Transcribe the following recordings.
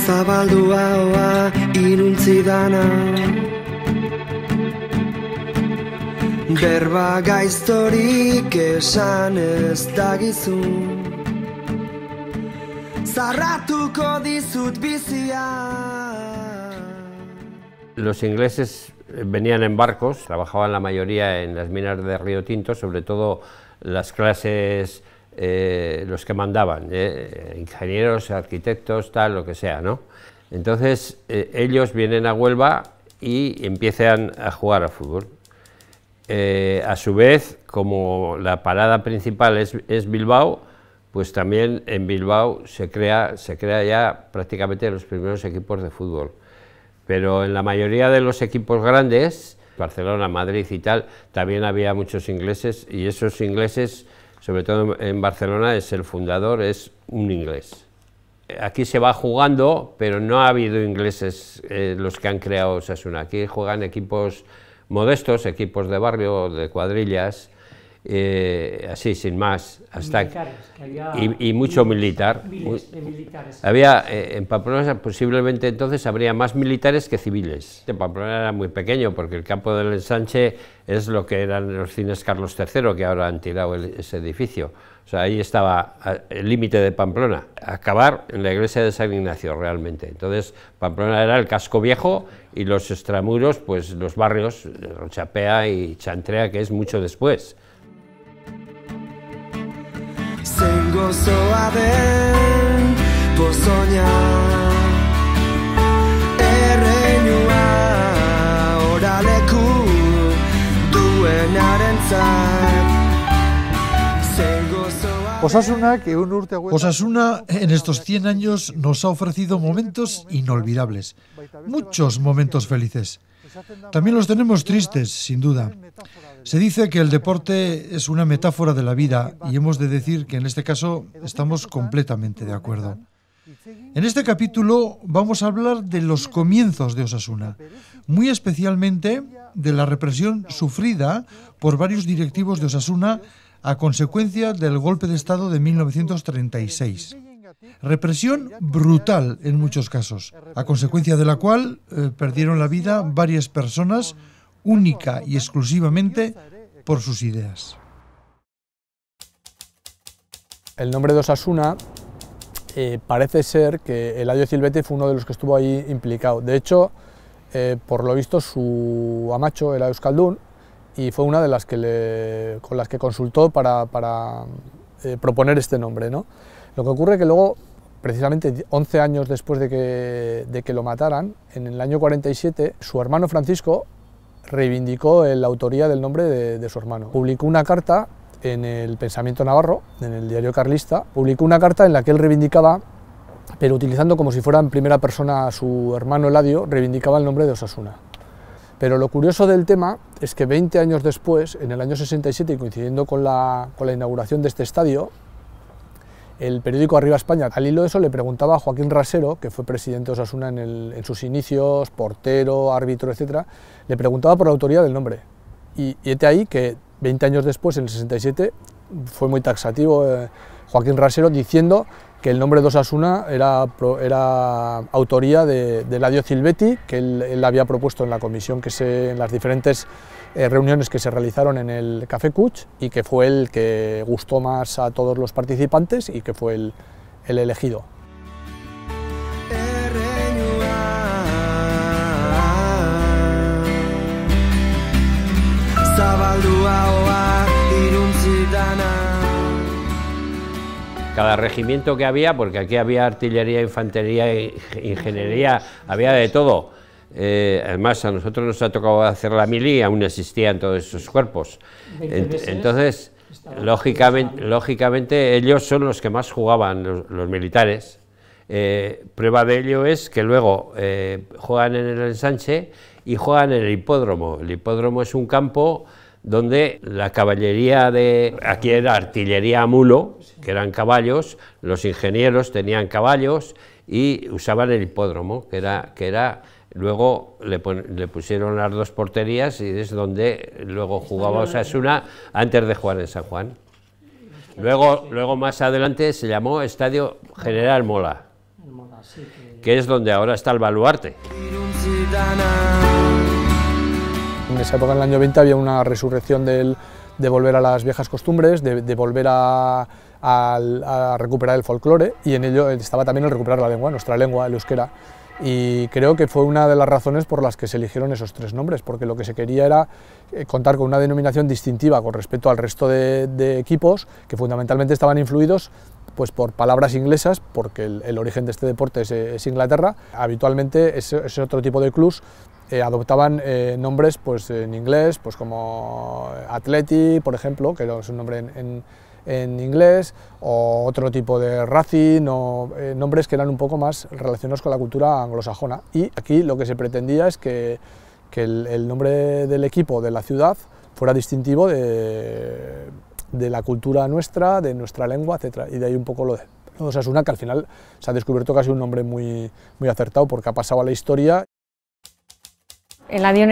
zabaldu ahoa iruntzi dana, berba gaiztorik esan ez dagizun, zarratuko dizut bizia. Los ingleses venían en barcos, trabajaban la mayoría en las minas de Río Tinto, sobre todo las clases, los que mandaban, ingenieros, arquitectos, tal, lo que sea, ¿no? Entonces ellos vienen a Huelva y empiezan a jugar al fútbol. A su vez, como la parada principal es Bilbao, pues también en Bilbao se crea ya prácticamente los primeros equipos de fútbol. Pero en la mayoría de los equipos grandes, Barcelona, Madrid y tal, también había muchos ingleses, y esos ingleses, sobre todo en Barcelona, el fundador es un inglés. Aquí se va jugando, pero no ha habido ingleses los que han creado Osasuna. Aquí juegan equipos modestos, equipos de barrio, de cuadrillas, así, sin más, hasta militares, y mucho militar. Miles de militares. Había, en Pamplona posiblemente entonces habría más militares que civiles. Pamplona era muy pequeño porque el campo del Ensanche es lo que eran los cines Carlos III, que ahora han tirado ese edificio. O sea, ahí estaba el límite de Pamplona, acabar en la iglesia de San Ignacio realmente. Entonces Pamplona era el casco viejo y los extramuros, pues los barrios, Rochapea y Chantrea, que es mucho después. Zein gozoa den pozoina, erreinua oraleku duenarentzat. Zein gozoa Osasuna en estos 100 años nos ha ofrecido momentos inolvidables, muchos momentos felices. También los tenemos tristes, sin duda. Se dice que el deporte es una metáfora de la vida y hemos de decir que en este caso estamos completamente de acuerdo. En este capítulo vamos a hablar de los comienzos de Osasuna, muy especialmente de la represión sufrida por varios directivos de Osasuna a consecuencia del golpe de Estado de 1936. Represión brutal en muchos casos, a consecuencia de la cual perdieron la vida varias personas, única y exclusivamente por sus ideas. El nombre de Osasuna parece ser que Eladio Zilbetti fue uno de los que estuvo ahí implicado. De hecho, por lo visto, su amacho era euskaldun y fue una de las que con las que consultó para proponer este nombre, ¿no? Lo que ocurre es que luego, precisamente 11 años después de que lo mataran, en el año 47, su hermano Francisco reivindicó la autoría del nombre de su hermano. Publicó una carta en el Pensamiento Navarro, en el diario carlista, publicó una carta en la que él reivindicaba, pero utilizando como si fuera en primera persona a su hermano Eladio, reivindicaba el nombre de Osasuna. Pero lo curioso del tema es que 20 años después, en el año 67, y coincidiendo con la inauguración de este estadio, el periódico Arriba España, al hilo de eso, le preguntaba a Joaquín Rasero, que fue presidente de Osasuna en sus inicios, portero, árbitro, etc., le preguntaba por la autoría del nombre. Y de ahí que 20 años después, en el 67, fue muy taxativo Joaquín Rasero diciendo que el nombre de Osasuna era autoría de Eladio Zilbetti, que él había propuesto en la comisión, en las diferentes reuniones que se realizaron en el Café Cuch, y que fue el que gustó más a todos los participantes y que fue el elegido. Cada regimiento que había, porque aquí había artillería, infantería, ingeniería, había de todo. Además, a nosotros nos ha tocado hacer la mili y aún existían todos esos cuerpos. Entonces, lógicamente, ellos son los que más jugaban, los militares. Prueba de ello es que luego juegan en el Ensanche y juegan en el hipódromo. El hipódromo es un campo donde la caballería aquí era artillería a mulo, que eran caballos, los ingenieros tenían caballos y usaban el hipódromo, que era luego le pusieron las dos porterías y es donde luego jugaba Osasuna antes de jugar en San Juan. Luego más adelante se llamó Estadio General Mola. que es donde ahora está el baluarte. En esa época, en el año 20, había una resurrección de volver a las viejas costumbres, de volver a recuperar el folclore, y en ello estaba también el recuperar la lengua, nuestra lengua, el euskera. Y creo que fue una de las razones por las que se eligieron esos tres nombres, porque lo que se quería era contar con una denominación distintiva con respecto al resto de equipos, que fundamentalmente estaban influidos pues por palabras inglesas, porque el origen de este deporte es Inglaterra. Habitualmente ese otro tipo de clubs adoptaban nombres pues, en inglés, pues como Athletic, por ejemplo, que es un nombre en inglés, o otro tipo de Racing, o nombres que eran un poco más relacionados con la cultura anglosajona. Y aquí lo que se pretendía es que el nombre del equipo, de la ciudad, fuera distintivo de la cultura nuestra, de nuestra lengua, etc. Y de ahí un poco lo de Osasuna, que al final se ha descubierto casi un nombre muy acertado, porque ha pasado a la historia. Eladio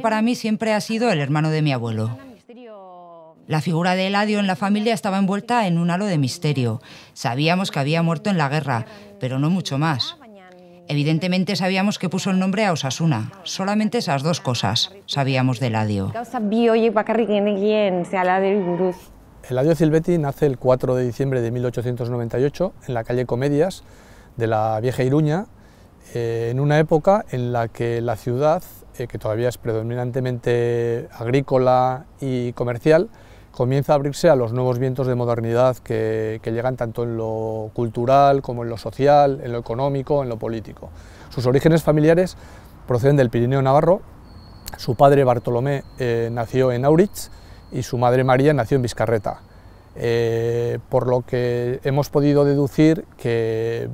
para mí siempre ha sido el hermano de mi abuelo. La figura de Eladio en la familia estaba envuelta en un halo de misterio. Sabíamos que había muerto en la guerra, pero no mucho más. Evidentemente sabíamos que puso el nombre a Osasuna. Solamente esas dos cosas sabíamos de Eladio. Eladio Zilbetti nace el 4 de diciembre de 1898 en la calle Comedias de la vieja Iruña, en una época en la que la ciudad, que todavía es predominantemente agrícola y comercial, comienza a abrirse a los nuevos vientos de modernidad que llegan tanto en lo cultural como en lo social, en lo económico, en lo político. Sus orígenes familiares proceden del Pirineo navarro. Su padre Bartolomé nació en Auritz y su madre María nació en Bizkarreta, por lo que hemos podido deducir que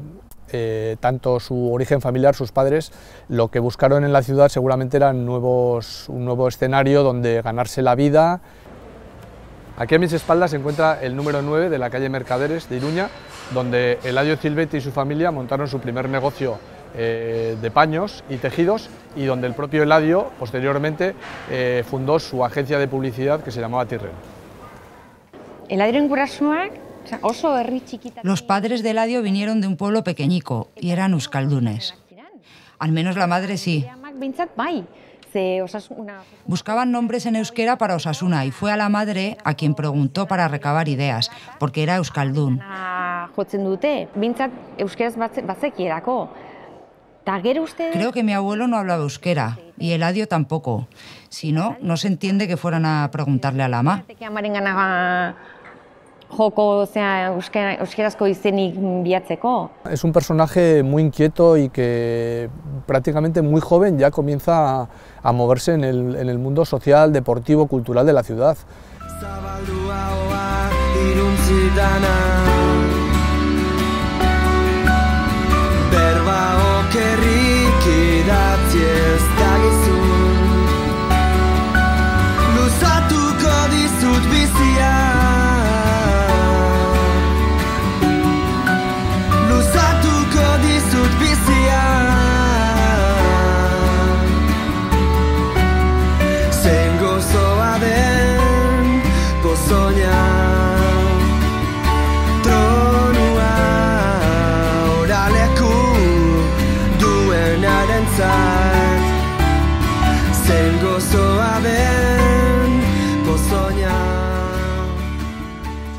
tanto su origen familiar, sus padres, lo que buscaron en la ciudad seguramente eran un nuevo escenario donde ganarse la vida. Aquí a mis espaldas se encuentra el número 9 de la calle Mercaderes de Iruña, donde Eladio Zilbetti y su familia montaron su primer negocio de paños y tejidos, y donde el propio Eladio posteriormente fundó su agencia de publicidad que se llamaba Tirren. Los padres de Eladio vinieron de un pueblo pequeñico y eran euskaldunes. Al menos la madre sí. Buscaban nombres en euskera para Osasuna y fue a la madre a quien preguntó para recabar ideas, porque era euskaldun. Creo que mi abuelo no hablaba euskera y Eladio tampoco. Si no, no se entiende que fueran a preguntarle a la ama. Es un personaje muy inquieto y que prácticamente muy joven ya comienza a moverse en el mundo social, deportivo, cultural de la ciudad.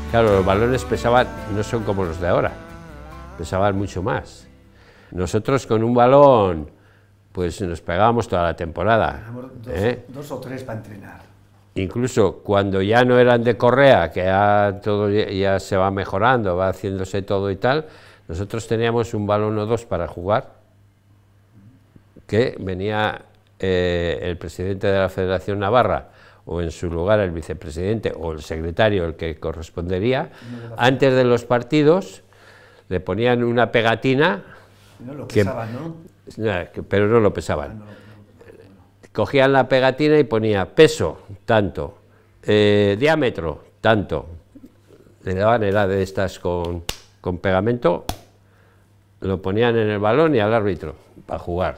Claro, los balones pesaban, no son como los de ahora, pesaban mucho más. Nosotros con un balón, pues nos pegábamos toda la temporada. Dos o tres para entrenar. Incluso cuando ya no eran de correa, que ya todo ya se va mejorando, va haciéndose todo y tal, nosotros teníamos un balón o dos para jugar, que venía el presidente de la Federación Navarra, o en su lugar el vicepresidente o el secretario, el que correspondería, antes de los partidos le ponían una pegatina. No lo pesaban, ¿no? Pero no lo pesaban. Cogían la pegatina y ponía peso, tanto, diámetro, tanto. Le daban, era de estas con pegamento, lo ponían en el balón y al árbitro, para jugar.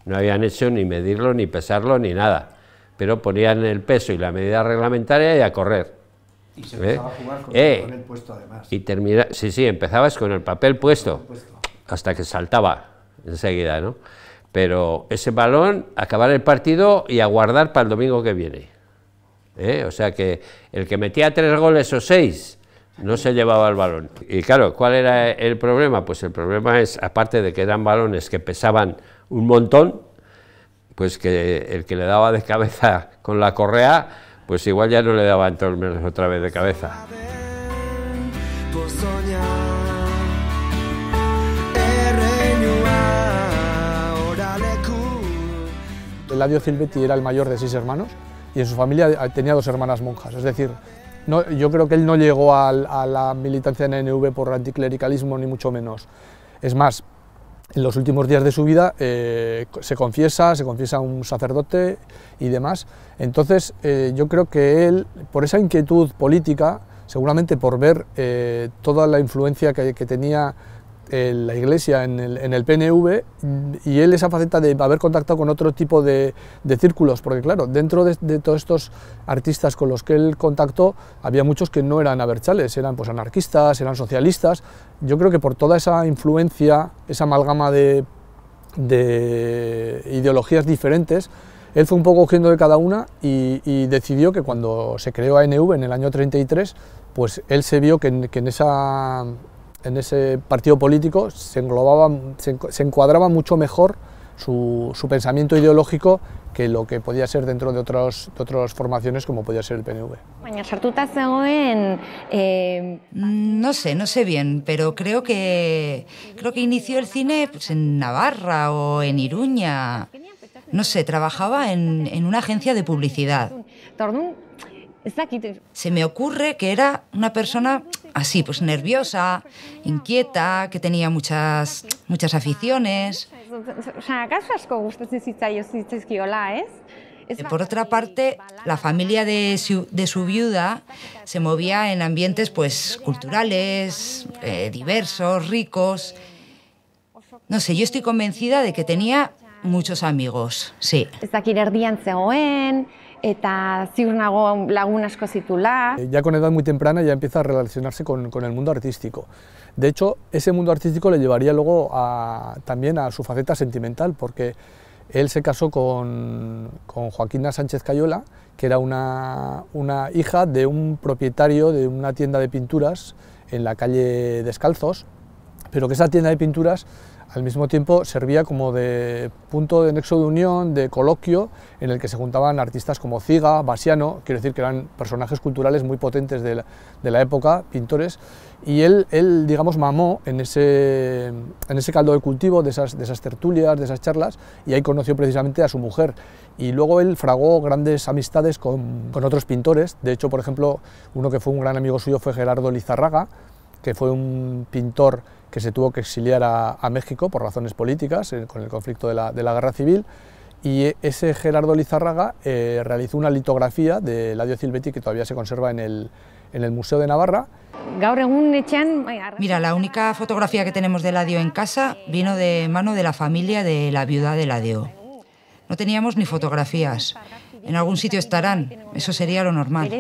No habían hecho ni medirlo, ni pesarlo, ni nada. Pero ponían el peso y la medida reglamentaria y a correr. Y se empezaba a jugar con el papel puesto además. Y sí, empezabas con el papel puesto, hasta que saltaba enseguida, ¿no? Pero ese balón, acabar el partido y aguardar para el domingo que viene. O sea que el que metía 3 goles o 6 no se llevaba el balón. Y claro, ¿cuál era el problema? Pues el problema es, aparte de que eran balones que pesaban un montón, pues que el que le daba de cabeza con la correa, pues igual ya no le daba entonces otra vez de cabeza. Eladio Zilbetti era el mayor de 6 hermanos y en su familia tenía 2 hermanas monjas, es decir, yo creo que él no llegó a la militancia en la NV por anticlericalismo ni mucho menos. Es más, en los últimos días de su vida se confiesa a un sacerdote y demás. Entonces yo creo que él, por esa inquietud política, seguramente por ver toda la influencia que tenía la Iglesia en el PNV, y él esa faceta de haber contactado con otro tipo de círculos, porque claro, dentro de todos estos artistas con los que él contactó, había muchos que no eran abertzales, eran pues anarquistas, eran socialistas. Yo creo que por toda esa influencia, esa amalgama de ideologías diferentes, él fue un poco cogiendo de cada una y decidió que cuando se creó ANV en el año 33, pues él se vio que en ese partido político se encuadraba mucho mejor su pensamiento ideológico que lo que podía ser dentro de otras formaciones como podía ser el PNV. No sé bien, pero creo que inició el cine pues, en Navarra o en Iruña. No sé, trabajaba en una agencia de publicidad. Se me ocurre que era una persona así, pues nerviosa, inquieta, que tenía muchas aficiones. Por otra parte, la familia de su viuda se movía en ambientes pues culturales, diversos, ricos. No sé, yo estoy convencida de que tenía muchos amigos, sí. Ya con edad muy temprana ya empieza a relacionarse con el mundo artístico. De hecho, ese mundo artístico le llevaría luego también a su faceta sentimental, porque él se casó con Joaquina Sánchez Cayola, que era una hija de un propietario de una tienda de pinturas en la calle Descalzos, pero que esa tienda de pinturas al mismo tiempo servía como de punto de nexo de unión, de coloquio, en el que se juntaban artistas como Ziga, Basiano, quiero decir que eran personajes culturales muy potentes de la época, pintores, y él digamos, mamó en ese caldo de cultivo de esas tertulias, de esas charlas, y ahí conoció precisamente a su mujer. Y luego él fragó grandes amistades con otros pintores. De hecho, por ejemplo, uno que fue un gran amigo suyo fue Gerardo Lizarraga, que fue un pintor que se tuvo que exiliar a México por razones políticas, con el conflicto de la Guerra Civil, y ese Gerardo Lizarraga realizó una litografía de Eladio Zilbetti que todavía se conserva en el Museo de Navarra. Mira, la única fotografía que tenemos de Eladio en casa vino de mano de la familia de la viuda de Eladio. No teníamos ni fotografías. En algún sitio estarán, eso sería lo normal.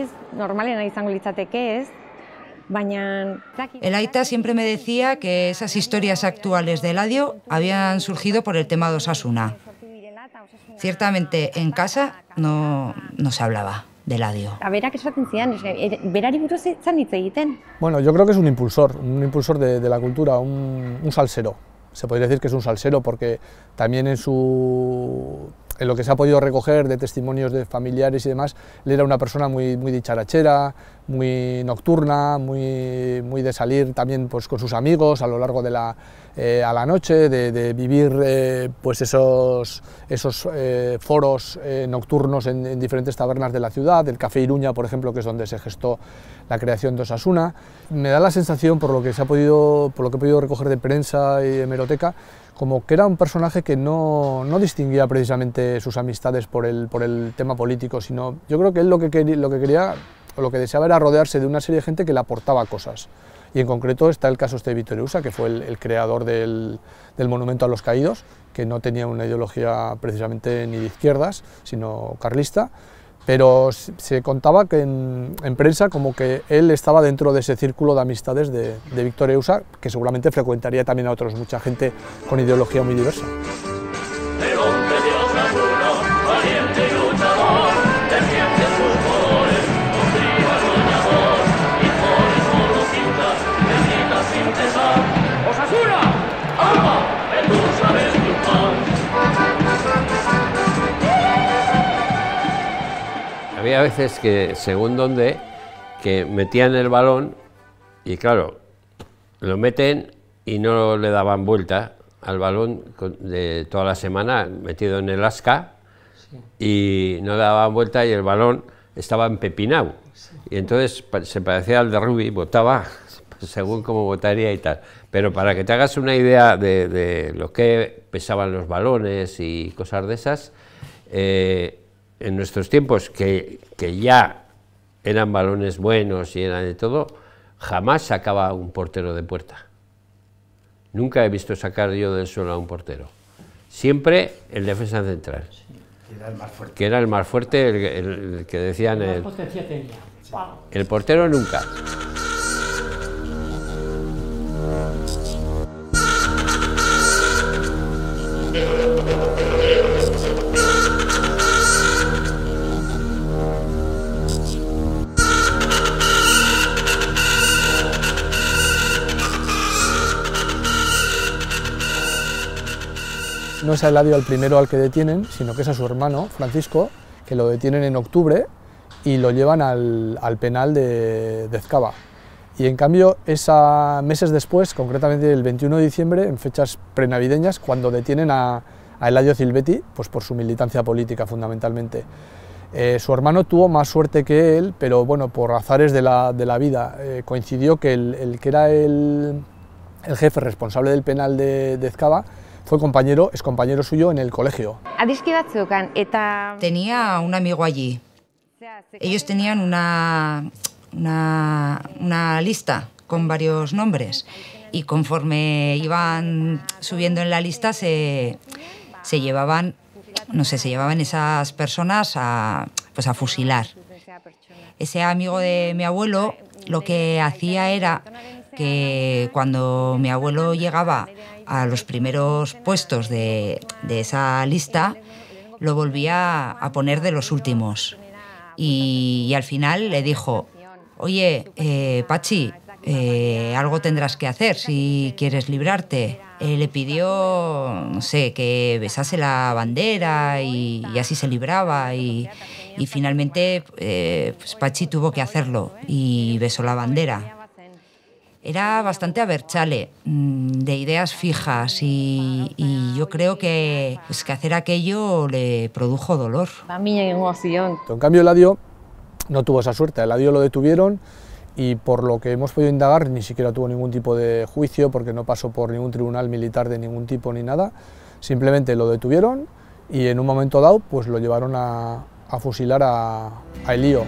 El Aita siempre me decía que esas historias actuales de Eladio habían surgido por el tema de Osasuna. Ciertamente en casa no se hablaba de Eladio. Bueno, yo creo que es un impulsor de la cultura, un salsero. Se podría decir que es un salsero porque también en lo que se ha podido recoger de testimonios de familiares y demás, él era una persona muy dicharachera, muy nocturna, muy de salir también pues, con sus amigos a lo largo de a la noche, de vivir pues esos foros nocturnos en diferentes tabernas de la ciudad, el Café Iruña, por ejemplo, que es donde se gestó la creación de Osasuna. Me da la sensación, por lo que he podido recoger de prensa y de hemeroteca, como que era un personaje que no distinguía precisamente sus amistades por el tema político, sino yo creo que él lo que quería o lo que deseaba era rodearse de una serie de gente que le aportaba cosas. Y en concreto está el caso de Víctor Eusa, que fue el creador del Monumento a los Caídos, que no tenía una ideología precisamente ni de izquierdas, sino carlista, pero se contaba que en prensa como que él estaba dentro de ese círculo de amistades de Víctor Eusa, que seguramente frecuentaría también a otros, mucha gente con ideología muy diversa. Había veces que, según dónde, que metían el balón y claro, lo meten y no le daban vuelta al balón de toda la semana metido en el asca y no le daban vuelta y el balón estaba empepinado. Y entonces se parecía al de Rubi, botaba según cómo botaría y tal. Pero para que te hagas una idea de lo que pesaban los balones y cosas de esas, en nuestros tiempos, que ya eran balones buenos y eran de todo, jamás sacaba un portero de puerta. Nunca he visto sacar yo del suelo a un portero. Siempre el defensa central. Sí, que era el más fuerte. Que era el más fuerte, el que decían el potencia tenía. El portero nunca. No es a Eladio el primero al que detienen, sino que es a su hermano, Francisco, que lo detienen en octubre y lo llevan al penal de Ezkaba. Y en cambio es meses después, concretamente el 21 de diciembre, en fechas prenavideñas, cuando detienen a Eladio Zilbetti, pues por su militancia política fundamentalmente. Su hermano tuvo más suerte que él, pero bueno, por azares de la vida, coincidió que el que era el jefe responsable del penal de Ezkaba fue es compañero suyo en el colegio. Tenía un amigo allí. Ellos tenían una lista con varios nombres y conforme iban subiendo en la lista se llevaban, no sé, se llevaban esas personas a fusilar. Ese amigo de mi abuelo lo que hacía era que cuando mi abuelo llegaba a los primeros puestos de esa lista, lo volvía a poner de los últimos. Y al final le dijo: oye, Pachi, algo tendrás que hacer si quieres librarte. Le pidió, no sé, que besase la bandera y así se libraba. Y finalmente pues Pachi tuvo que hacerlo y besó la bandera. Era bastante abertzale, de ideas fijas, y yo creo que hacer aquello le produjo dolor. En cambio, Eladio no tuvo esa suerte. Eladio lo detuvieron y, por lo que hemos podido indagar, ni siquiera tuvo ningún tipo de juicio porque no pasó por ningún tribunal militar de ningún tipo ni nada. Simplemente lo detuvieron y en un momento dado pues lo llevaron a fusilar a Elío.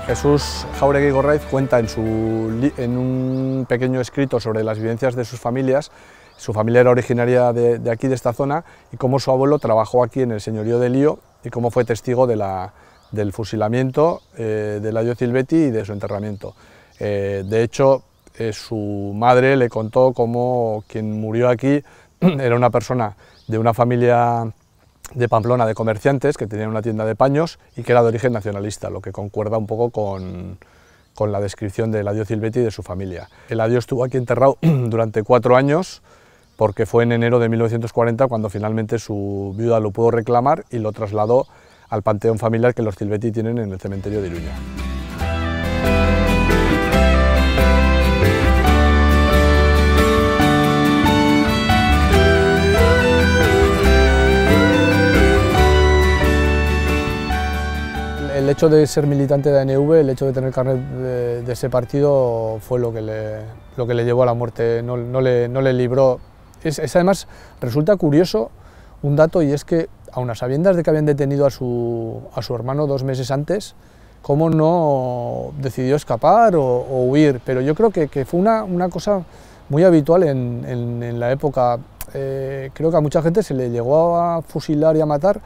Jesús Jáuregui Gorraiz cuenta en un pequeño escrito sobre las vivencias de sus familias. Su familia era originaria de aquí, de esta zona, y cómo su abuelo trabajó aquí en el señorío de Elío y cómo fue testigo del fusilamiento de Eladio Zilbetti y de su enterramiento. De hecho, su madre le contó cómo quien murió aquí era una persona de una familia de Pamplona, de comerciantes, que tenían una tienda de paños y que era de origen nacionalista, lo que concuerda un poco con la descripción de Eladio Zilbetti y de su familia. Eladio estuvo aquí enterrado durante 4 años, porque fue en enero de 1940 cuando finalmente su viuda lo pudo reclamar y lo trasladó al panteón familiar que los Zilbetti tienen en el cementerio de Iruña. El hecho de ser militante de ANV, el hecho de tener carnet de ese partido fue lo que le llevó a la muerte, no le libró. Además, resulta curioso un dato, y es que, aun a sabiendas de que habían detenido a su hermano 2 meses antes, cómo no decidió escapar o huir, pero yo creo que fue una cosa muy habitual en la época. Creo que a mucha gente se le llegó a fusilar y a matar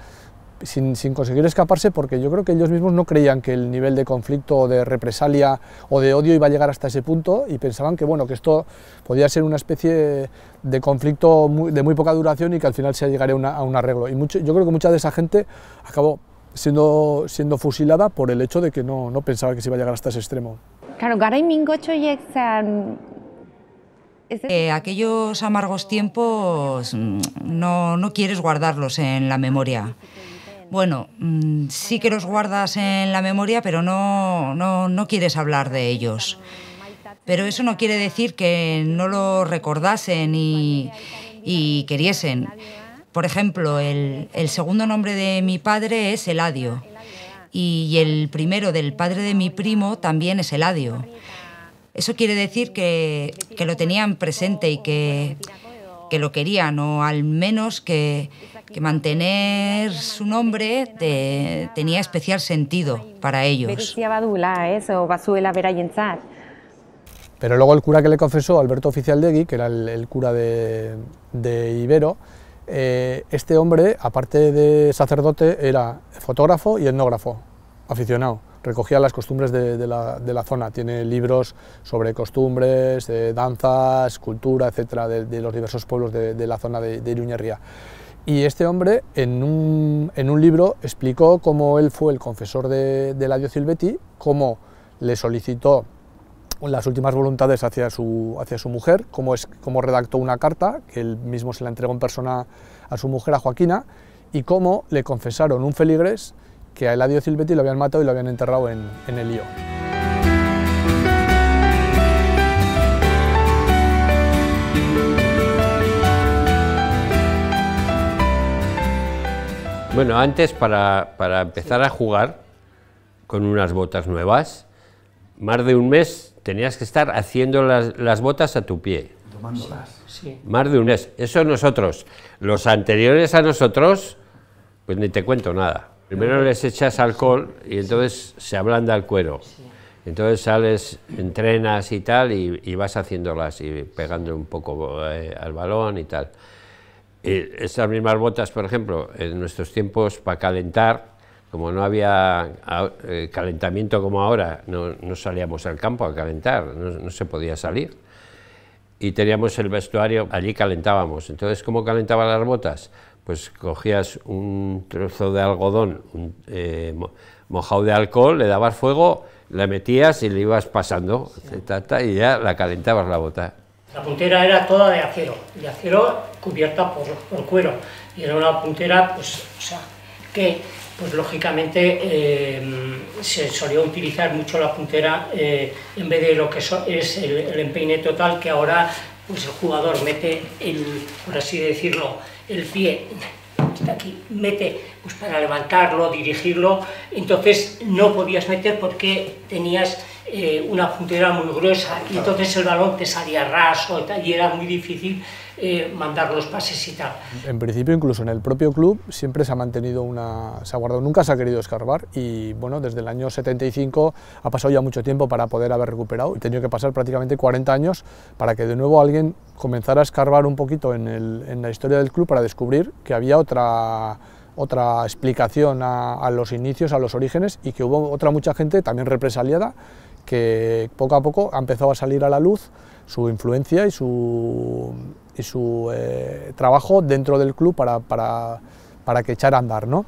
sin conseguir escaparse, porque yo creo que ellos mismos no creían que el nivel de conflicto o de represalia o de odio iba a llegar hasta ese punto, y pensaban que, bueno, que esto podía ser una especie de conflicto de muy poca duración y que al final se llegaría a un arreglo. Y yo creo que mucha de esa gente acabó siendo fusilada por el hecho de que no pensaba que se iba a llegar hasta ese extremo. Claro, garai mingotxoiek aquellos amargos tiempos no quieres guardarlos en la memoria. Bueno, sí que los guardas en la memoria, pero no quieres hablar de ellos. Pero eso no quiere decir que no lo recordasen y queriesen. Por ejemplo, el segundo nombre de mi padre es Eladio, y el primero del padre de mi primo también es Eladio. Eso quiere decir que lo tenían presente y que lo querían, o al menos que mantener su nombre tenía especial sentido para ellos. Pero luego el cura que le confesó, Alberto Oficialdegui, que era el cura de Ibero, este hombre, aparte de sacerdote, era fotógrafo y etnógrafo, aficionado. Recogía las costumbres de la zona, tiene libros sobre costumbres, de danzas, cultura, etcétera, de los diversos pueblos de la zona de Iruñerría. Y este hombre, en un libro, explicó cómo él fue el confesor de Eladio Zilbetti, cómo le solicitó las últimas voluntades hacia su mujer, cómo redactó una carta, que él mismo se la entregó en persona a su mujer, a Joaquina, y cómo le confesaron un feligrés que a Eladio Zilbetti lo habían matado y lo habían enterrado en el lío. Bueno, antes para empezar a jugar con unas botas nuevas, más de un mes tenías que estar haciendo las botas a tu pie. Tomándolas. Sí. Más de un mes. Eso nosotros, los anteriores a nosotros, pues ni te cuento nada. Primero les echas alcohol y entonces se ablanda el cuero. Entonces sales, entrenas y tal, y vas haciéndolas y pegando un poco al balón y tal. Y estas mismas botas, por ejemplo, en nuestros tiempos, para calentar, como no había calentamiento como ahora, no salíamos al campo a calentar, no se podía salir. Y teníamos el vestuario, allí calentábamos. Entonces, ¿cómo calentaban las botas? Pues cogías un trozo de algodón mojado de alcohol, le dabas fuego, le metías y le ibas pasando, y ya la calentabas la bota. La puntera era toda de acero cubierta por cuero, y era una puntera, pues, o sea, que, pues lógicamente se solía utilizar mucho la puntera en vez de lo que es el empeine total, que ahora pues el jugador mete, por así decirlo, el pie hasta aquí, mete pues para levantarlo, dirigirlo, entonces no podías meter porque tenías una puntera muy gruesa, y entonces el balón te salía raso y era muy difícil mandar los pases y tal. En principio, incluso en el propio club, siempre se ha mantenido se ha guardado, nunca se ha querido escarbar, y bueno, desde el año 75 ha pasado ya mucho tiempo para poder haber recuperado, y ha tenido que pasar prácticamente 40 años para que de nuevo alguien comenzara a escarbar un poquito en la historia del club para descubrir que había otra explicación a los inicios, a los orígenes, y que hubo mucha gente también represaliada, que poco a poco ha empezado a salir a la luz su influencia y su trabajo dentro del club para que echara a andar, ¿no?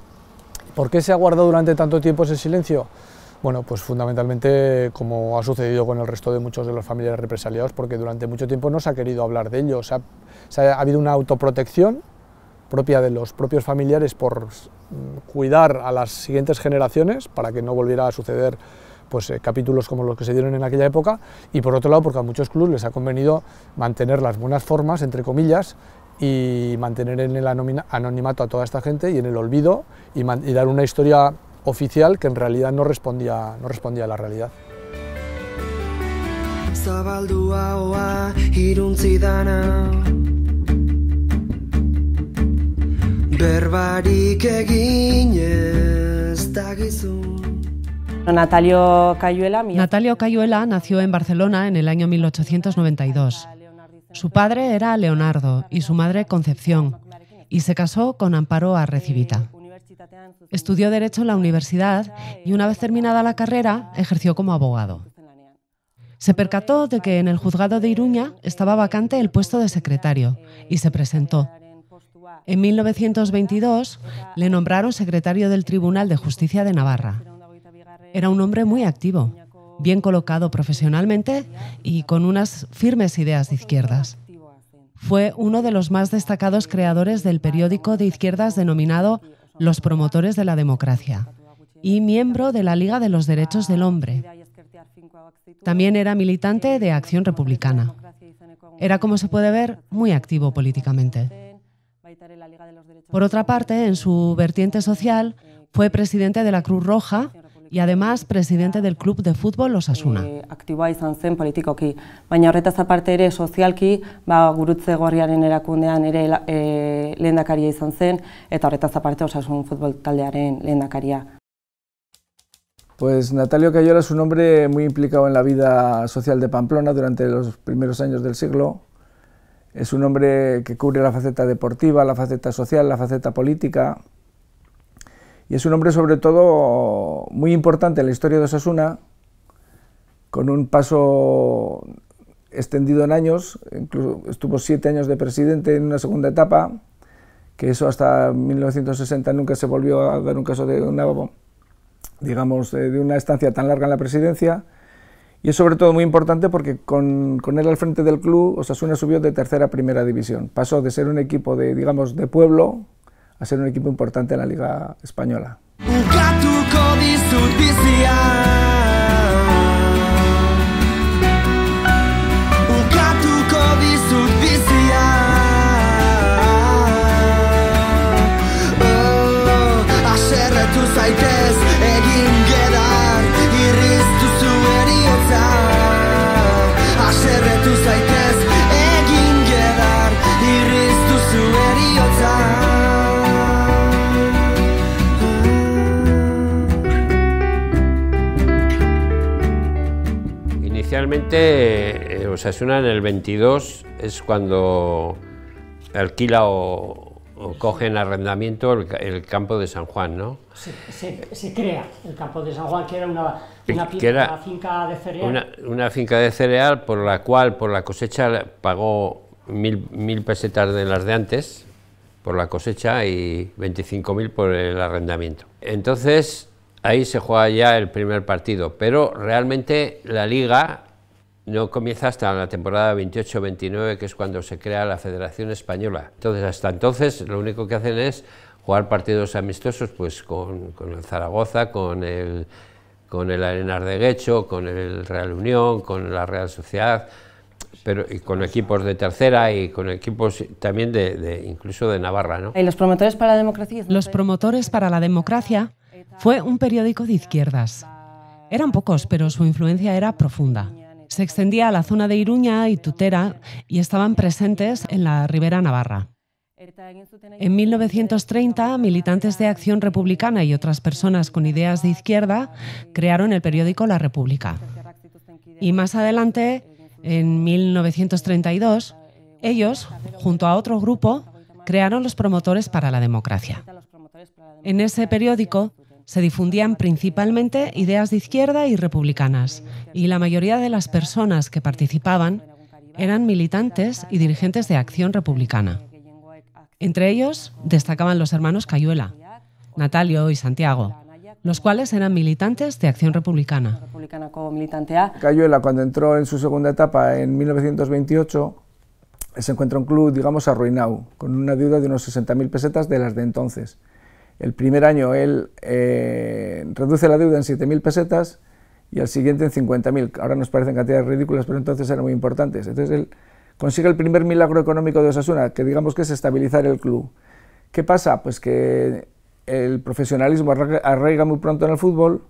¿Por qué se ha guardado durante tanto tiempo ese silencio? Bueno, pues fundamentalmente, como ha sucedido con el resto de muchos de los familiares represaliados, porque durante mucho tiempo no se ha querido hablar de ello. Ha habido una autoprotección propia de los propios familiares por cuidar a las siguientes generaciones para que no volviera a suceder pues, capítulos como los que se dieron en aquella época, y por otro lado porque a muchos clubes les ha convenido mantener las buenas formas, entre comillas, y mantener en el anonimato a toda esta gente y en el olvido, y dar una historia oficial que en realidad no respondía a la realidad. Natalio Cayuela nació en Barcelona en el año 1892. Su padre era Leonardo y su madre Concepción, y se casó con Amparo Arrecibita. Estudió Derecho en la universidad y una vez terminada la carrera ejerció como abogado. Se percató de que en el juzgado de Iruña estaba vacante el puesto de secretario y se presentó. En 1922 le nombraron secretario del Tribunal de Justicia de Navarra. Era un hombre muy activo, bien colocado profesionalmente y con unas firmes ideas de izquierdas. Fue uno de los más destacados creadores del periódico de izquierdas denominado Los Promotores de la Democracia y miembro de la Liga de los Derechos del Hombre. También era militante de Acción Republicana. Era, como se puede ver, muy activo políticamente. Por otra parte, en su vertiente social, fue presidente de la Cruz Roja y además presidente del club de fútbol Osasuna. Aktiboa izan zen politikoki, baina horretaz aparte ere sozialki, Gurutze Gorriaren erakundean ere lehendakaria izan zen, eta horretaz aparte Osasun futbol taldearen lehendakaria. Pues Natalio Cayuela es un hombre muy implicado en la vida social de Pamplona durante los primeros años del siglo. Es un hombre que cubre la faceta deportiva, la faceta social, la faceta política. Y es un hombre sobre todo muy importante en la historia de Osasuna, con un paso extendido en años, incluso estuvo 7 años de presidente en una segunda etapa, que eso hasta 1960 nunca se volvió a dar un caso de una, digamos, de una estancia tan larga en la presidencia. Y es sobre todo muy importante porque con él al frente del club, Osasuna subió de tercera a primera división. Pasó de ser un equipo de, digamos, de pueblo a ser un equipo importante en la Liga Española. Inicialmente, Osasuna en el 22 es cuando alquila o coge en arrendamiento el campo de San Juan, ¿no? Se crea el campo de San Juan, que era una finca de cereal. Una finca de cereal por la cual, por la cosecha, pagó 1.000 pesetas de las de antes, por la cosecha, y 25.000 por el arrendamiento. Entonces, ahí se juega ya el primer partido, pero realmente la Liga no comienza hasta la temporada 28-29, que es cuando se crea la Federación Española. Entonces, hasta entonces, lo único que hacen es jugar partidos amistosos pues con el Zaragoza, con el Arenas de Guecho, con el Real Unión, con la Real Sociedad, y con equipos de tercera y con equipos también incluso de Navarra, ¿no? ¿Y los promotores para la democracia? Los promotores para la democracia fue un periódico de izquierdas. Eran pocos, pero su influencia era profunda. Se extendía a la zona de Iruña y Tutera y estaban presentes en la Ribera Navarra. En 1930, militantes de Acción Republicana y otras personas con ideas de izquierda crearon el periódico La República. Y más adelante, en 1932, ellos, junto a otro grupo, crearon los Promotores para la Democracia. En ese periódico se difundían principalmente ideas de izquierda y republicanas, y la mayoría de las personas que participaban eran militantes y dirigentes de Acción Republicana. Entre ellos destacaban los hermanos Cayuela, Natalio y Santiago, los cuales eran militantes de Acción Republicana. Cayuela, cuando entró en su segunda etapa en 1928, se encuentra un club, digamos, arruinado, con una deuda de unos 60.000 pesetas de las de entonces. El primer año él reduce la deuda en 7.000 pesetas y al siguiente en 50.000. Ahora nos parecen cantidades ridículas, pero entonces eran muy importantes. Entonces él consigue el primer milagro económico de Osasuna, que digamos que es estabilizar el club. ¿Qué pasa? Pues que el profesionalismo arraiga muy pronto en el fútbol,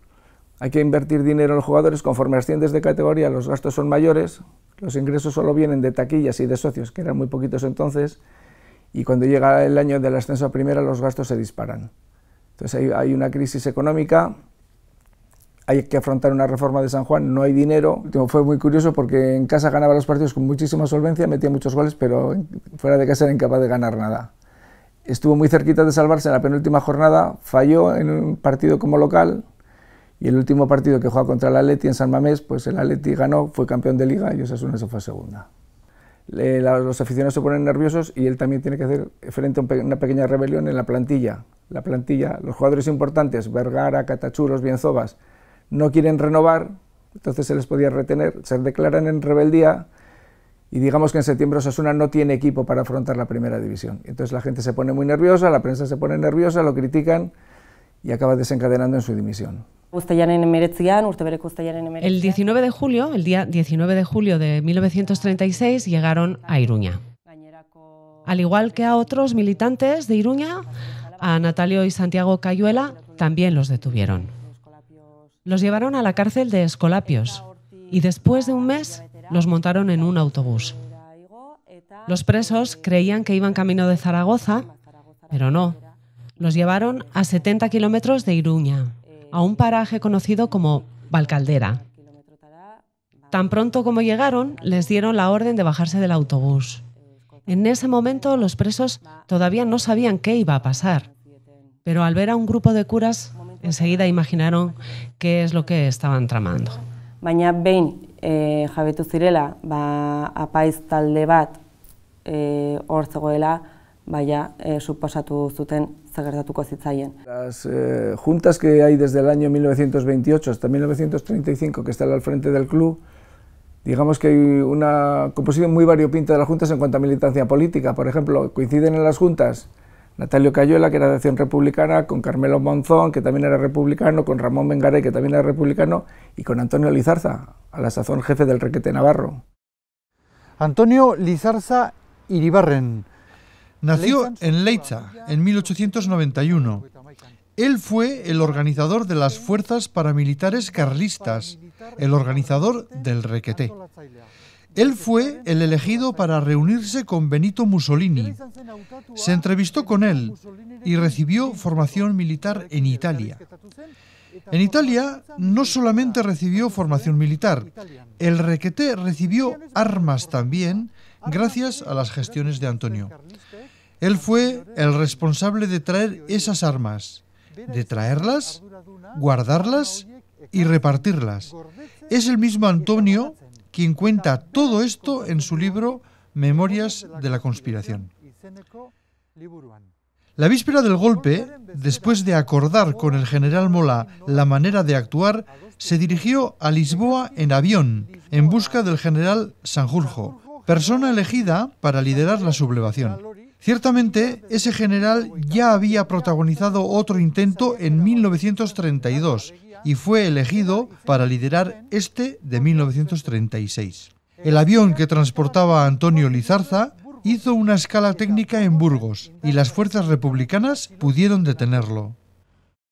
hay que invertir dinero en los jugadores, conforme asciendes de categoría los gastos son mayores, los ingresos solo vienen de taquillas y de socios, que eran muy poquitos entonces, y cuando llega el año del ascenso a primera los gastos se disparan. Entonces hay una crisis económica, hay que afrontar una reforma de San Juan, no hay dinero. Fue muy curioso porque en casa ganaba los partidos con muchísima solvencia, metía muchos goles, pero fuera de casa era incapaz de ganar nada. Estuvo muy cerquita de salvarse en la penúltima jornada, falló en un partido como local, y el último partido que jugaba contra el Atleti en San Mamés, pues el Atleti ganó, fue campeón de Liga y Osasuna se fue a segunda. Los aficionados se ponen nerviosos y él también tiene que hacer frente a una pequeña rebelión en la plantilla. La plantilla, los jugadores importantes, Vergara, Catachú, los Bienzobas, no quieren renovar, entonces se les podía retener, se declaran en rebeldía y digamos que en septiembre Osasuna no tiene equipo para afrontar la primera división. Entonces la gente se pone muy nerviosa, la prensa se pone nerviosa, lo critican y acaba desencadenando en su dimisión. El 19 de julio, el día 19 de julio de 1936, llegaron a Iruña. Al igual que a otros militantes de Iruña, a Natalio y Santiago Cayuela también los detuvieron. Los llevaron a la cárcel de Escolapios y después de un mes los montaron en un autobús. Los presos creían que iban camino de Zaragoza, pero no. Los llevaron a 70 kilómetros de Iruña, a un paraje conocido como Valcaldera. Tan pronto como llegaron, les dieron la orden de bajarse del autobús. En ese momento los presos todavía no sabían qué iba a pasar, pero al ver a un grupo de curas enseguida imaginaron qué es lo que estaban tramando. Baina behin jabetu zirela, apaiz talde bat hor zegoela, suposatu zuten zer gertatuko zitzaien. Las juntas que hay desde el año 1928 hasta 1935 que están al frente del club, digamos que hay una composición muy variopinta de las juntas en cuanto a militancia política. Por ejemplo, coinciden en las juntas Natalio Cayuela, que era de Acción Republicana, con Carmelo Monzón, que también era republicano, con Ramón Bengaray, que también era republicano, y con Antonio Lizarza, a la sazón jefe del Requete Navarro. Antonio Lizarza Iribarren nació en Leitza en 1891. Él fue el organizador de las fuerzas paramilitares carlistas, el organizador del Requeté. Él fue el elegido para reunirse con Benito Mussolini. Se entrevistó con él y recibió formación militar en Italia. En Italia no solamente recibió formación militar, el Requeté recibió armas también gracias a las gestiones de Antonio. Él fue el responsable de traer esas armas, de traerlas, guardarlas y repartirlas. Es el mismo Antonio quien cuenta todo esto en su libro Memorias de la Conspiración. La víspera del golpe, después de acordar con el general Mola la manera de actuar, se dirigió a Lisboa en avión, en busca del general Sanjurjo, persona elegida para liderar la sublevación. Ciertamente, ese general ya había protagonizado otro intento en 1932 y fue elegido para liderar este de 1936. El avión que transportaba a Antonio Lizarza hizo una escala técnica en Burgos y las fuerzas republicanas pudieron detenerlo.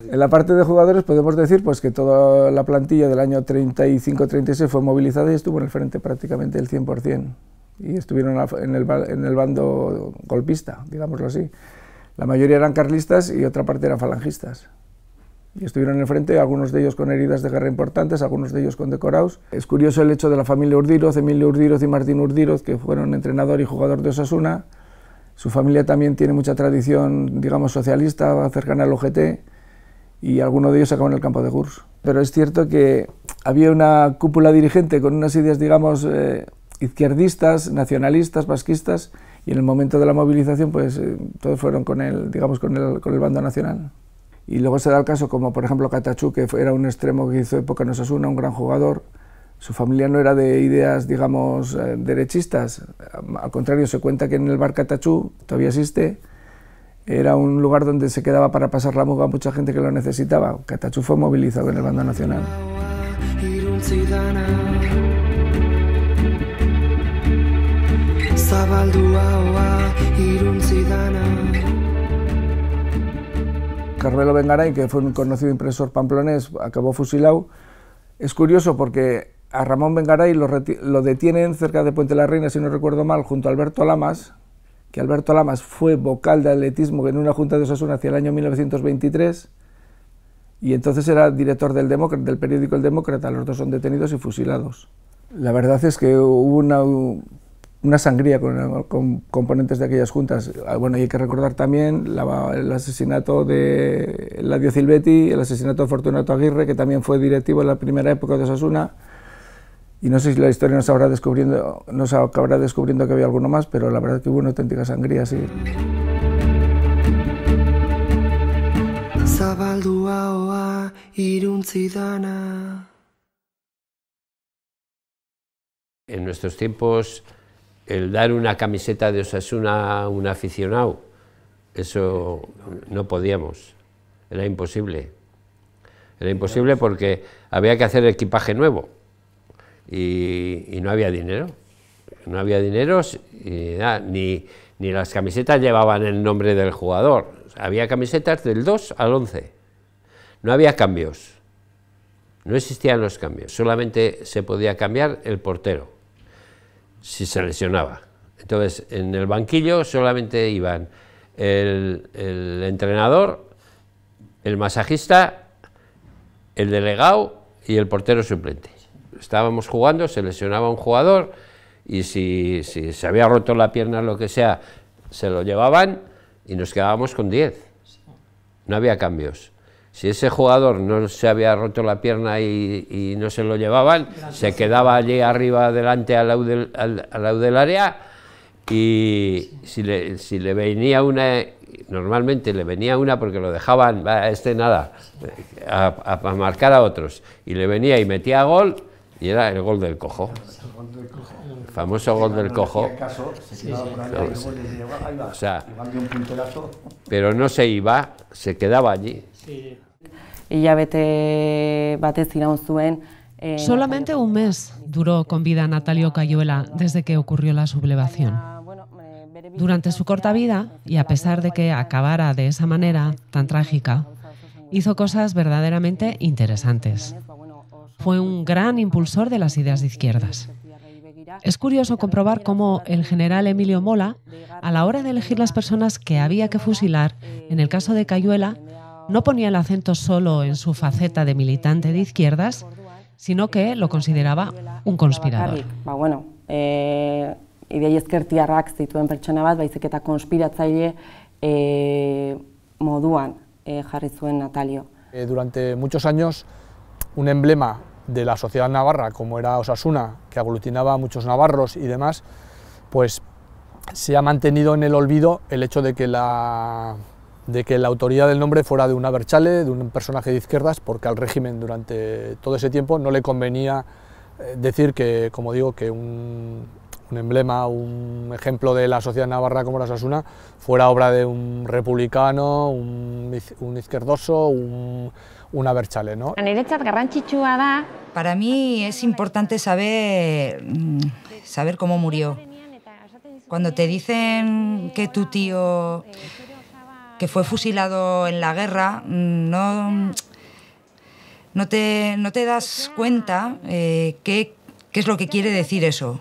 En la parte de jugadores podemos decir pues, que toda la plantilla del año 35-36 fue movilizada y estuvo en el frente prácticamente el 100%. Y estuvieron en el bando golpista, digámoslo así. La mayoría eran carlistas y otra parte eran falangistas. Y estuvieron en el frente, algunos de ellos con heridas de guerra importantes, algunos de ellos condecorados. Es curioso el hecho de la familia Urdíroz, Emilio Urdíroz y Martín Urdíroz, que fueron entrenador y jugador de Osasuna. Su familia también tiene mucha tradición, digamos, socialista, cercana al OGT, y algunos de ellos acaban en el campo de Gurs. Pero es cierto que había una cúpula dirigente con unas ideas, digamos, izquierdistas, nacionalistas, vasquistas, y en el momento de la movilización, pues todos fueron con el, digamos, con el bando nacional. Y luego se da el caso como, por ejemplo, Catachú, que era un extremo que hizo época en Osasuna, un gran jugador. Su familia no era de ideas, digamos, derechistas. Al contrario, se cuenta que en el bar Catachú, todavía existe, era un lugar donde se quedaba para pasar la muga a mucha gente que lo necesitaba. Catachú fue movilizado en el bando nacional. Carmelo Bengaray, que fue un conocido impresor pamplonés, acabó fusilado. Es curioso porque a Ramón Bengaray lo detienen cerca de Puente la Reina, si no recuerdo mal, junto a Alberto Lamas, que Alberto Lamas fue vocal de atletismo en una junta de Osasuna hacia el año 1923, y entonces era director del periódico El Demócrata. Los dos son detenidos y fusilados. La verdad es que hubo una sangría con componentes de aquellas juntas. Bueno, y hay que recordar también el asesinato de Eladio Silvetti, el asesinato de Fortunato Aguirre, que también fue directivo en la primera época de Osasuna. Y no sé si la historia nos acabará descubriendo que había alguno más, pero la verdad es que hubo una auténtica sangría, sí. En nuestros tiempos, el dar una camiseta de Osasuna a un aficionado, eso no podíamos, era imposible. Era imposible porque había que hacer equipaje nuevo y no había dinero. No había dinero y nada, ni las camisetas llevaban el nombre del jugador. Había camisetas del 2 al 11. No había cambios. No existían los cambios. Solamente se podía cambiar el portero si se lesionaba. Entonces, en el banquillo solamente iban el entrenador, el masajista, el delegado y el portero suplente. Estábamos jugando, se lesionaba un jugador y si se había roto la pierna o lo que sea, se lo llevaban y nos quedábamos con 10. No había cambios. Si ese jugador no se había roto la pierna y no se lo llevaban, se quedaba allí arriba delante al lado del área, y si le venía una, normalmente le venía una porque lo dejaban, nada, a marcar a otros, y le venía y metía gol, y era el gol del cojo. El famoso gol del cojo. O sea, pero no se iba, se quedaba allí. Solamente un mes duró con vida Natalio Cayuela desde que ocurrió la sublevación. Durante su corta vida, y a pesar de que acabara de esa manera tan trágica, hizo cosas verdaderamente interesantes. Fue un gran impulsor de las ideas de izquierdas. Es curioso comprobar cómo el general Emilio Mola, a la hora de elegir las personas que había que fusilar, en el caso de Cayuela, no ponía el acento solo en su faceta de militante de izquierdas, sino que lo consideraba un conspirador. Idei ezkertiarrak zituen pertsona bat, baizik eta konspiratzaile moduan jarri zuen Natalio. Durante muchos años, un emblema de la sociedad navarra, como era Osasuna, que aglutinaba a muchos navarros y demás, pues se ha mantenido en el olvido el hecho de que la autoría del nombre fuera de un Abertzale, de un personaje de izquierdas, porque al régimen durante todo ese tiempo no le convenía decir que, como digo, que un emblema, un ejemplo de la sociedad navarra como la Osasuna fuera obra de un republicano, un izquierdoso, un Abertzale, ¿no? Para mí es importante saber cómo murió. Cuando te dicen que tu tío, que fue fusilado en la guerra, no te das cuenta qué es lo que quiere decir eso.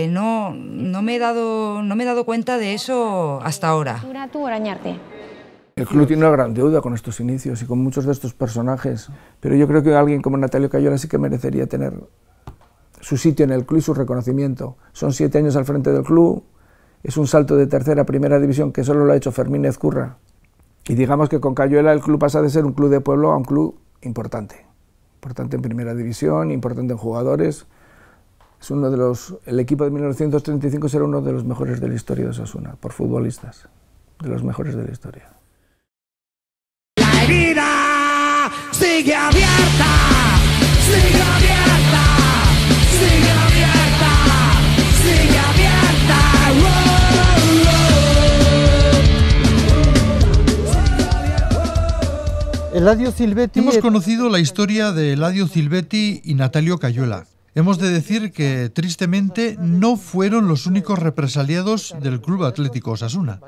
No me he dado cuenta de eso hasta ahora. El club tiene una gran deuda con estos inicios y con muchos de estos personajes, pero yo creo que alguien como Natalio Cayuela sí que merecería tener su sitio en el club y su reconocimiento. Son 7 años al frente del club, es un salto de tercera a primera división que solo lo ha hecho Fermín Ezcurra, y digamos que con Cayuela el club pasa de ser un club de pueblo a un club importante en primera división, importante en jugadores. Es el equipo de 1935 será uno de los mejores de la historia de Osasuna, por futbolistas, de los mejores de la historia. La herida sigue abierta, sigue abierta, sigue abierta, sigue abierta. Eladio Silvetti. Hemos conocido la historia de Eladio Silvetti y Natalio Cayuela. Hemos de decir que, tristemente, no fueron los únicos represaliados del Club Atlético Osasuna.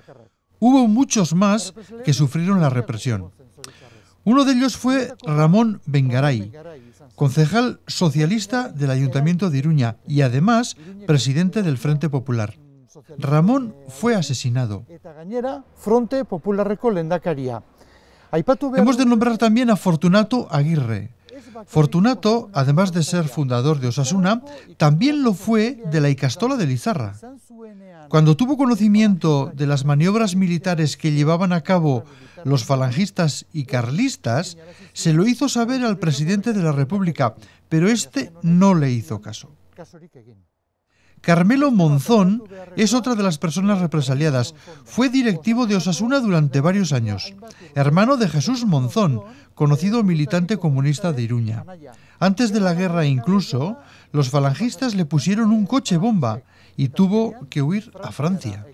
Hubo muchos más que sufrieron la represión. Uno de ellos fue Ramón Bengaray, concejal socialista del Ayuntamiento de Iruña y además presidente del Frente Popular. Ramón fue asesinado. Hemos de nombrar también a Fortunato Aguirre. Fortunato, además de ser fundador de Osasuna, también lo fue de la Ikastola de Lizarra. Cuando tuvo conocimiento de las maniobras militares que llevaban a cabo los falangistas y carlistas, se lo hizo saber al presidente de la República, pero este no le hizo caso. Carmelo Monzón es otra de las personas represaliadas. Fue directivo de Osasuna durante varios años, hermano de Jesús Monzón, conocido militante comunista de Iruña. Antes de la guerra incluso, los falangistas le pusieron un coche bomba y tuvo que huir a Francia.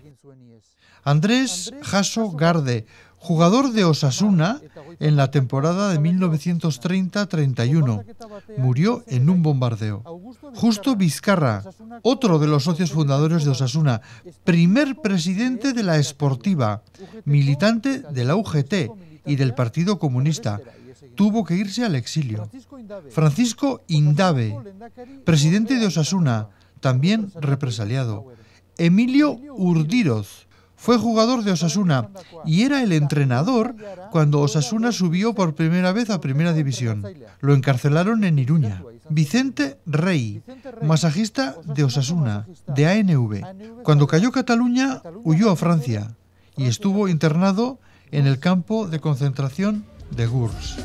Andrés Jasso Garde, jugador de Osasuna en la temporada de 1930-31, murió en un bombardeo. Justo Vizcarra, otro de los socios fundadores de Osasuna, primer presidente de la Esportiva, militante de la UGT y del Partido Comunista, tuvo que irse al exilio. Francisco Indave, presidente de Osasuna, también represaliado. Emilio Urdíroz fue jugador de Osasuna y era el entrenador cuando Osasuna subió por primera vez a Primera División. Lo encarcelaron en Iruña. Vicente Rey, masajista de Osasuna, de ANV. Cuando cayó Cataluña, huyó a Francia y estuvo internado en el campo de concentración de Gurs.